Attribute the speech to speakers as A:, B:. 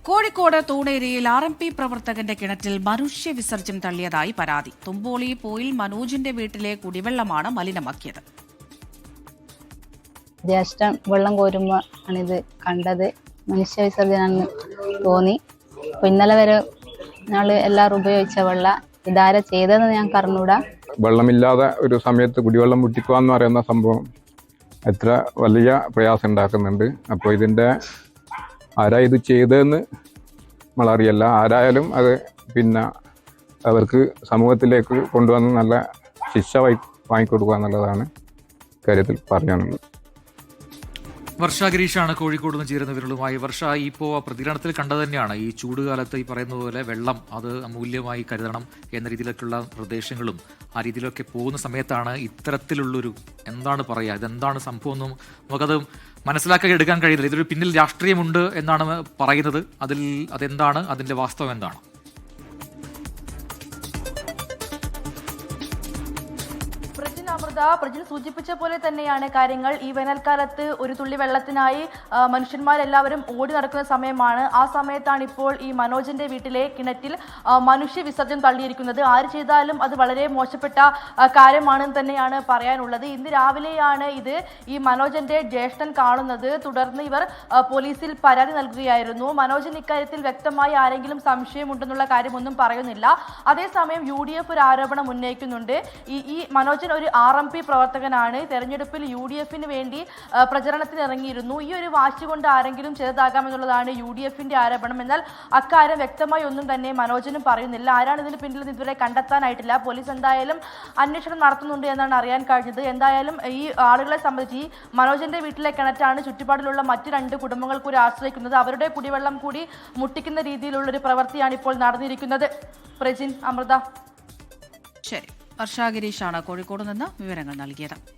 A: Kozhikode തൂണേരിയിൽ RMP പ്രവർത്തകന്റെ കിണറ്റിൽ മനുഷ്യ വിസർജ്യം തള്ളിയതായി പരാതി. തുമ്പോളി പോയിൽ മനോജിന്റെ വീട്ടിലെ കുടിവെള്ളമാണ് മലിനമാക്കിയത്.
B: ജ്യേഷ്ഠൻ വെള്ളം കോരുമ്പോൾ ആണിത് കണ്ടത്. മനുഷ്യ വിസർജനാണെന്ന് തോന്നി. ഇന്നലെ വരെ ഞങ്ങള് എല്ലാവരും ഉപയോഗിച്ച വെള്ളം ഇതാര ചെയ്തതെന്ന് ഞങ്ങൾക്ക് അറിഞ്ഞൂടാ.
C: വെള്ളമില്ലാതെ ഒരു സമയത്ത് കുടിവെള്ളം മുട്ടിക്കുക എന്ന് പറയുന്ന സംഭവം എത്ര വലിയ പ്രയാസം ഉണ്ടാക്കുന്നുണ്ട്. അപ്പോൾ ഇതിൻ്റെ ആരാ ഇത് ചെയ്തതെന്ന് നമ്മളറിയല്ല. ആരായാലും അത് അവർക്ക് സമൂഹത്തിലേക്ക് കൊണ്ടുവന്ന് നല്ല ശിക്ഷ വാങ്ങിക്കൊടുക്കുക എന്നുള്ളതാണ് കാര്യത്തിൽ പറയാനുള്ളത്.
D: വർഷ ഗിരീഷാണ് കോഴിക്കോട് നിന്ന് ചേരുന്ന വിവരങ്ങളുമായി. വർഷ, ഇപ്പോൾ പ്രതികരണത്തിൽ കണ്ടത് തന്നെയാണ് ഈ ചൂടുകാലത്ത് ഈ പറയുന്ന പോലെ വെള്ളം അത് അമൂല്യമായി കരുതണം എന്ന രീതിയിലൊക്കെയുള്ള നിർദ്ദേശങ്ങളും ആ രീതിയിലൊക്കെ പോകുന്ന സമയത്താണ് ഇത്തരത്തിലുള്ളൊരു എന്താണ് പറയുക, ഇതെന്താണ് സംഭവം എന്നും നമുക്കത് മനസ്സിലാക്കി എടുക്കാൻ കഴിയുന്നില്ല. ഇതൊരു പിന്നിൽ രാഷ്ട്രീയമുണ്ട് എന്നാണ് പറയുന്നത്. അതെന്താണ്, അതിൻ്റെ വാസ്തവം എന്താണ്?
E: പ്രജിൻ സൂചിപ്പിച്ച പോലെ തന്നെയാണ് കാര്യങ്ങൾ. ഈ വേനൽക്കാലത്ത് ഒരു തുള്ളി വെള്ളത്തിനായി മനുഷ്യന്മാരെല്ലാവരും ഓടി നടക്കുന്ന സമയമാണ്. ആ സമയത്താണ് ഇപ്പോൾ ഈ മനോജിന്റെ വീട്ടിലെ കിണറ്റിൽ മനുഷ്യ വിസർജനം തള്ളിയിരിക്കുന്നത്. ആര് ചെയ്താലും അത് വളരെ മോശപ്പെട്ട കാര്യമാണെന്ന് തന്നെയാണ് പറയാനുള്ളത്. ഇന്ന് രാവിലെയാണ് ഇത് ഈ മനോജന്റെ ജ്യേഷ്ഠൻ കാണുന്നത്. തുടർന്ന് ഇവർ പോലീസിൽ പരാതി നൽകുകയായിരുന്നു. മനോജിന് ഇക്കാര്യത്തിൽ വ്യക്തമായി ആരെങ്കിലും സംശയമുണ്ടെന്നുള്ള കാര്യമൊന്നും പറയുന്നില്ല. അതേസമയം UDF ഒരു ആരോപണം ഉന്നയിക്കുന്നുണ്ട്. ഈ മനോജൻ ഒരു RMP പ്രവർത്തകനാണ്. തെരഞ്ഞെടുപ്പിൽ UDFന് വേണ്ടി പ്രചരണത്തിന് ഇറങ്ങിയിരുന്നു. ഈ ഒരു വാശി കൊണ്ട് ആരെങ്കിലും ചെയ്തതാകാമെന്നുള്ളതാണ് UDFന്റെ ആരോപണം. എന്നാൽ അക്കാര്യം വ്യക്തമായി ഒന്നും തന്നെ മനോജനും പറയുന്നില്ല. ആരാണ് ഇതിന് പിന്നിൽ ഇതുവരെ കണ്ടെത്താനായിട്ടില്ല. പോലീസ് എന്തായാലും അന്വേഷണം നടത്തുന്നുണ്ട് എന്നാണ് അറിയാൻ കഴിഞ്ഞത്. എന്തായാലും ഈ ആളുകളെ സംബന്ധിച്ച് ഈ മനോജന്റെ വീട്ടിലെ കിണറ്റാണ് ചുറ്റുപാടിലുള്ള മറ്റ് 2 കുടുംബങ്ങൾ കൂടി ആശ്രയിക്കുന്നത്. അവരുടെ കുടിവെള്ളം കൂടി മുട്ടിക്കുന്ന രീതിയിലുള്ളൊരു പ്രവൃത്തിയാണ് ഇപ്പോൾ നടന്നിരിക്കുന്നത്. പ്രജിൻ, അമൃത.
A: ശരി, വർഷ ഗിരീഷാണ് കോഴിക്കോട് നിന്ന് വിവരങ്ങൾ നൽകിയത്.